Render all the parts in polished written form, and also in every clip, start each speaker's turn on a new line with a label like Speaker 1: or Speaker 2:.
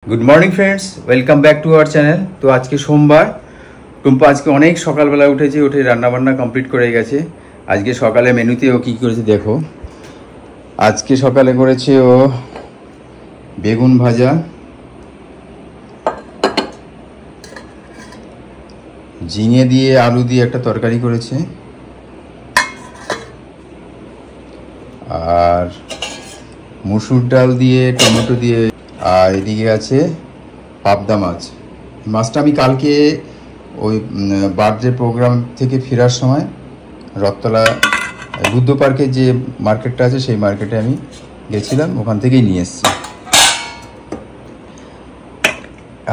Speaker 1: Good morning friends, welcome back to our channel. তো আজকে সোমবার, টুম্পা আজকে অনেক সকালবেলা উঠেছে, উঠে রান্নাবান্না কমপ্লিট করে গেছে। আজকে সকালে মেনুতে ও কী করেছে দেখো। আজকে সকালে করেছে ও বেগুন ভাজা, ঝিঙে দিয়ে আলু দিয়ে একটা তরকারি করেছে, আর মুসুর ডাল দিয়ে টমেটো দিয়ে, আর এদিকে আছে পাবদা মাছ। মাছটা আমি কালকে ওই বার্থডে প্রোগ্রাম থেকে ফেরার সময় রথতলা বুদ্ধ পার্কে যে মার্কেটটা আছে সেই মার্কেটে আমি গেছিলাম, ওখান থেকেই নিয়ে এসেছি।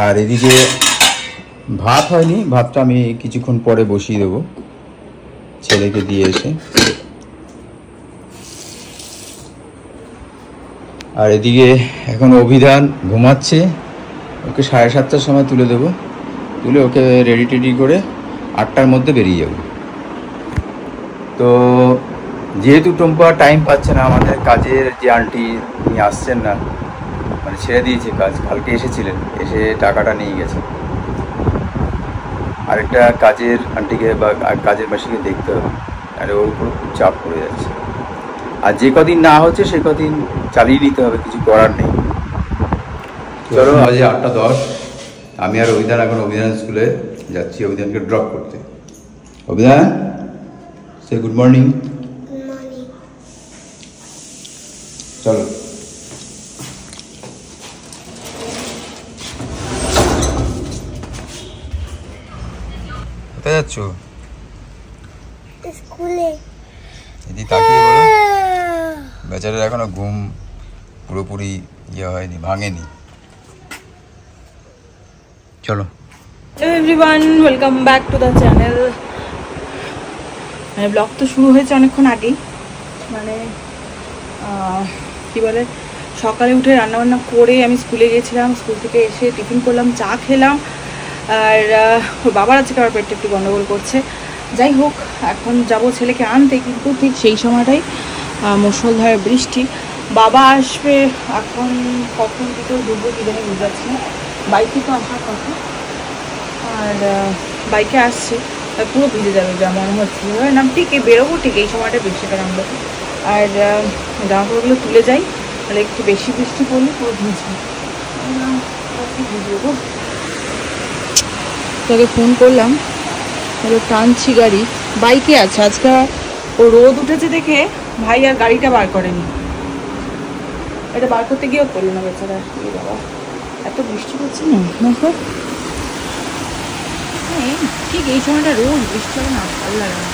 Speaker 1: আর এদিকে ভাত হয়নি, ভাতটা আমি কিছুক্ষণ পরে বসিয়ে দেবো ছেলেকে দিয়ে এসে। আর এদিকে এখন অভিধান ঘুমাচ্ছে, ওকে 7:30টার সময় তুলে দেবো, তুলে ওকে রেডি টেডি করে 8টার মধ্যে বেরিয়ে যাব। তো যেহেতু টুম্পা টাইম পাচ্ছে না, আমাদের কাজের যে আন্টি উনি আসছেন না, মানে ছেড়ে দিয়েছে কাজ, কালকে এসেছিলেন, এসে টাকাটা নিয়ে গেছে। আরেকটা কাজের আন্টিকে বা কাজের মাসিকে দেখতে হবে, আর ওর উপর খুব চাপ পড়ে যাচ্ছে। আর যে কদিন না হচ্ছে সে কদিন চালিয়ে নিতে হবে, কিছু করার নেই। চলো, আজ 8:10, আমি আর অভিধান এখন অভিধান স্কুলে যাচ্ছি অভিধানকে ড্রপ করতে। অভিধান, সে গুড মর্নিং। চলো। কোথায় যাচ্ছ?
Speaker 2: স্কুলে।
Speaker 1: এদিকে তাকিয়ে বলো। বেচারার এখনো ঘুম পুরোপুরি হয়নি, ভাঙেনি। চলো।
Speaker 3: Hello everyone, welcome back to the channel. মানে ব্লগ তো শুরু হয়েছে অনেকক্ষণ আগেই, মানে কী বলে, সকালে উঠে রান্নাবান্না করে আমি স্কুলে গেছিলাম, স্কুল থেকে এসে টিফিন করলাম, চা খেলাম। আর ওর বাবার আজকে আমার পেটটা একটু গন্ডগোল করছে। যাই হোক, এখন যাব ছেলেকে আনতে, কিন্তু ঠিক সেই সময়টাই মুষলধারে বৃষ্টি। বাবা আসবে এখন, কখন দিকে ডুবো কি জানি বুঝতে পারছি না। বাইকে তো আসার কথা, আর বাইকে আসছে, পুরো ভিজে যাবে যা মনে হচ্ছে। নাম ঠিক বেরোবো ঠিক এই সময়টা বৃষ্টিটা নামবে। আর জামাকাপড়গুলো তুলে যাই, তাহলে একটু বেশি বৃষ্টি পড়লে পুরো ভিজবে। ভিজবো। তাকে ফোন করলাম, হলো টানছি গাড়ি, বাইকে আছে। আজকে ও রোদ উঠেছে দেখে ভাই আর গাড়িটা বার করেনি, এটা বার করতে গিয়েও করলো না বেচারা। বাবা, এত বৃষ্টি পড়ছে না দেখো, ঠিক এই সময়টা রোজ বৃষ্টি হয় না, ভালো লাগে না।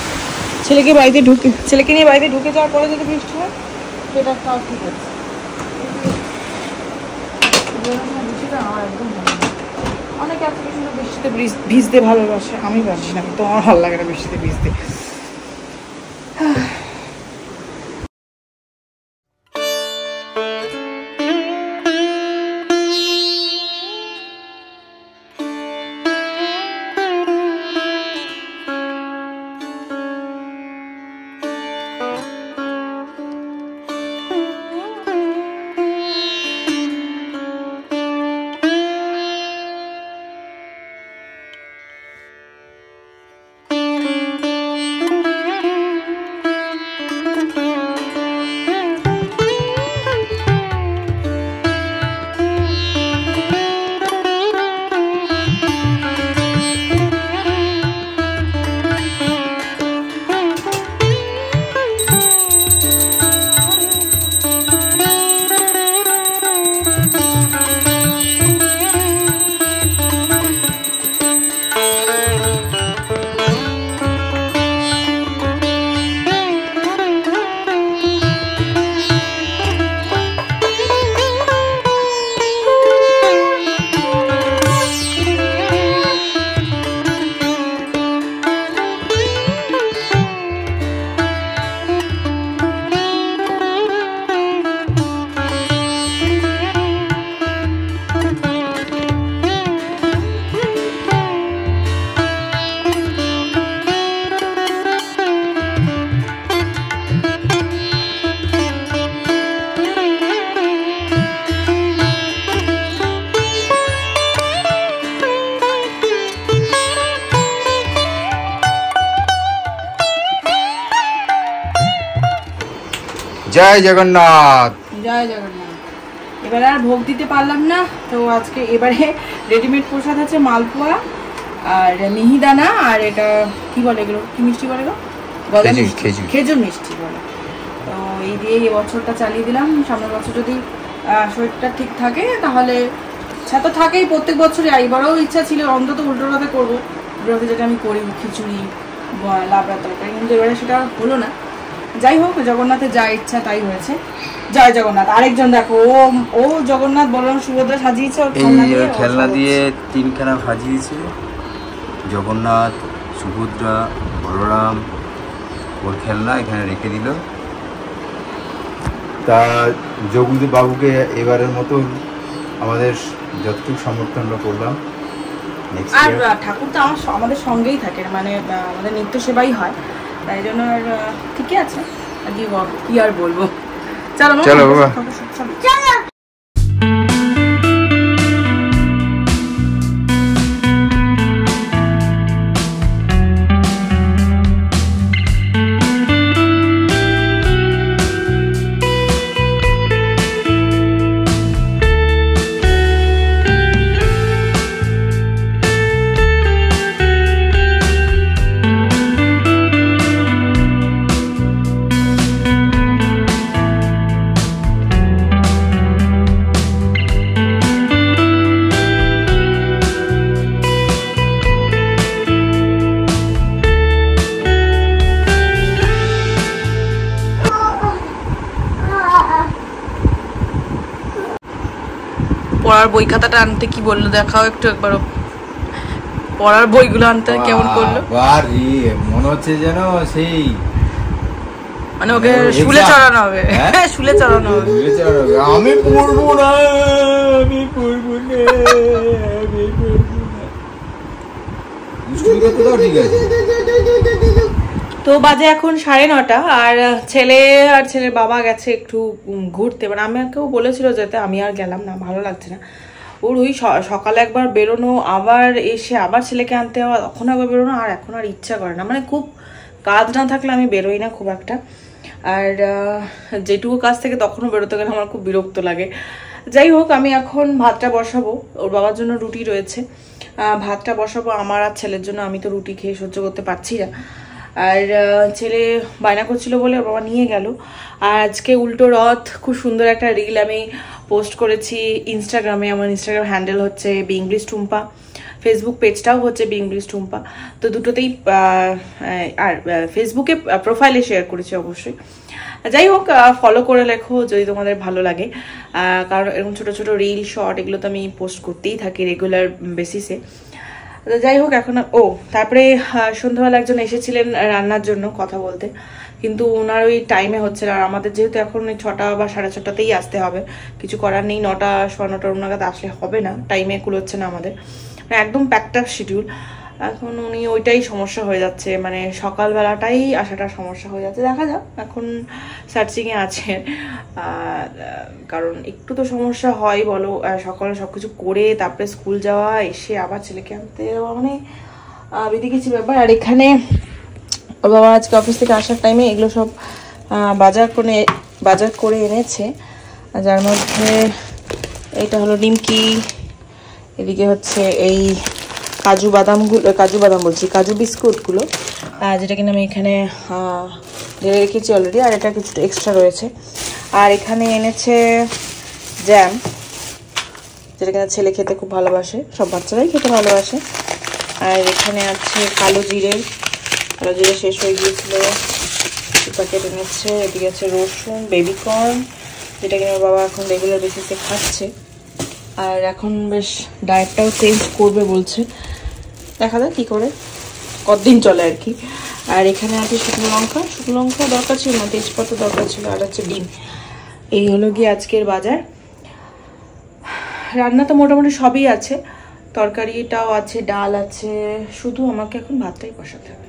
Speaker 3: ছেলেকে নিয়ে বাড়িতে ঢুকে যাওয়ার পরে যদি বৃষ্টি হয় সেটা তাও ঠিক আছে। বৃষ্টিটা আমার একদম ভালো লাগে। অনেকে আছে কিন্তু বৃষ্টিতে ভিজতে ভালোবাসে, আমি পারছি না, তো আমার ভালো লাগে না বৃষ্টিতে ভিজতে।
Speaker 1: জয় জগন্নাথ।
Speaker 3: জয় জগন্নাথ। এবারে আর ভোগ দিতে পারলাম না, তো আজকে এবারে রেডিমেড প্রসাদ আছে, মালপোয়া আর মিহিদানা, আর এটা কি বলে এগুলো, কি মিষ্টি বলে গো? খেজুর মিষ্টি বলে। তো এই দিয়ে এই বছরটা চালিয়ে দিলাম। সামনের বছর যদি শরীরটা ঠিক থাকে তাহলে, ইচ্ছা তো থাকেই প্রত্যেক বছরই, এইবারও ইচ্ছা ছিল অন্তত উল্টো রথে করবো, রথে যেটা আমি করি খিচুড়ি লাবড়া তরকারি, কিন্তু এবারে সেটা হলো না। যাই হোক, জগন্নাথের যা ইচ্ছা তাই হয়েছে। জয় জগন্নাথ। আরেকজন দেখো, ও জগন্নাথ বলরাম সুভদ্রা সাজিয়েছে ওর
Speaker 1: খেলনা দিয়ে, তিনখানা সাজিয়েছে, জগন্নাথ, সুভদ্রা, বলরাম, ওর খেলনা এখানে রেখে দিল। তা যোগুদেব বাবুকে এবারের মতো আমাদের যতটুকু সমর্থন আমরা করলাম।
Speaker 3: আর ঠাকুর তো আমাদের সঙ্গেই থাকে, মানে আমাদের নিত্য সেবাই হয়, তাই জন্য আর ঠিকই আছে, আর কি আর বলবো। চলো চলো বাবা, চলো। পড়ার বই খাতাটা আনতে কি বললো দেখাও একটু, একবার পড়ার বইগুলো আনতে কেমন করলো।
Speaker 1: মনে হচ্ছে যেন সেই,
Speaker 3: মানে ওকে শুলে চড়ানো হবে, শুলে চড়ানো হবে।
Speaker 1: আমি পড়বো না, আমি পড়বো না, আমি পড়বো না। ঠিক আছে।
Speaker 3: তো বাজে এখন 9:30, আর ছেলে আর ছেলের বাবা গেছে একটু ঘুরতে, মানে আমাকেও বলেছিল যেতে, আমি আর গেলাম না, ভালো লাগছে না। ওর ওই সকালে একবার বেরোনো, আবার এসে আবার ছেলেকে আনতে হওয়া, তখন একবার বেরোনো, আর এখন আর ইচ্ছা করে না, মানে খুব কাজ না থাকলে আমি বেরোই না খুব একটা, আর যেটুকু কাজ থেকে তখনও বেরোতে গেলে আমার খুব বিরক্ত লাগে। যাই হোক, আমি এখন ভাতটা বসাবো, ওর বাবার জন্য রুটি রয়েছে, ভাতটা বসাবো আমার আর ছেলের জন্য, আমি তো রুটি খেয়ে সহ্য করতে পারছি না। আর ছেলে বায়না করছিল বলে ওর বাবা নিয়ে গেল। আর আজকে উল্টো রথ, খুব সুন্দর একটা রিল আমি পোস্ট করেছি ইনস্টাগ্রামে, আমার ইনস্টাগ্রাম হ্যান্ডেল হচ্ছে বিং ব্রিজ টুম্পা, ফেসবুক পেজটাও হচ্ছে বিং ব্রিজ টুম্পা, তো দুটোতেই, আর ফেসবুকে প্রোফাইলে শেয়ার করেছি অবশ্যই। যাই হোক, ফলো করে লেখো যদি তোমাদের ভালো লাগে, কারণ এরকম ছোটো ছোটো রিল শর্ট এগুলো তো আমি পোস্ট করতেই থাকি রেগুলার বেসিসে। যাই হোক, এখন তারপরে সন্ধ্যাবেলা একজন এসেছিলেন রান্নার জন্য কথা বলতে, কিন্তু ওনার ওই টাইমে হচ্ছে না, আর আমাদের যেহেতু এখন ওই 6টা বা 6:30তেই আসতে হবে, কিছু করার নেই, 9টা 9:15 নাগাদ আসলে হবে না, টাইমে কুলোচ্ছে না আমাদের, একদম প্যাকড আপ শিডিউল। এখন উনি ওইটাই সমস্যা হয়ে যাচ্ছে, মানে সকালবেলাটাই আসাটা সমস্যা হয়ে যাচ্ছে। দেখা যাক, এখন সার্চিংয়ে আছে, কারণ একটু তো সমস্যা হয় বলো, সকালে সব কিছু করে তারপরে স্কুল যাওয়া, এসে আবার ছেলেকে আনতে যাওয়া, মানে বেঁধে গেছি ব্যাপার। আর এখানে ওর বাবা আজকে অফিস থেকে আসার টাইমে এগুলো সব বাজার করে এনেছে, যার মধ্যে এইটা হলো নিমকি, এদিকে হচ্ছে এই কাজু বাদাম বলছি, কাজু বিস্কুটগুলো, যেটা কিনা আমি এখানে ঢেলে রেখেছি অলরেডি, আর এটা কিছুটা এক্সট্রা রয়েছে। আর এখানে এনেছে জ্যাম, যেটা কিনা ছেলে খেতে খুব ভালোবাসে, সব বাচ্চারাই খেতে ভালোবাসে। আর এখানে আছে কালো জিরে শেষ হয়ে গিয়েছিল, প্যাকেট এনেছে। এদিকে আছে রসুন, বেবিকর্ন, যেটা কিনা বাবা এখন রেগুলার বেসিসে খাচ্ছে, আর এখন বেশ ডায়েটটাও চেঞ্জ করবে বলছে, দেখা যাক কী করে, কতদিন চলে আর কি। আর এখানে আছে শুকনো লঙ্কা দরকার ছিল না, তেজপাতা দরকার ছিল, আর হচ্ছে ডিম। এই হলো গিয়ে আজকের বাজার। রান্না তো মোটামুটি সবই আছে, তরকারিটাও আছে, ডাল আছে, শুধু আমাকে এখন ভাতটাই বসাতে হবে।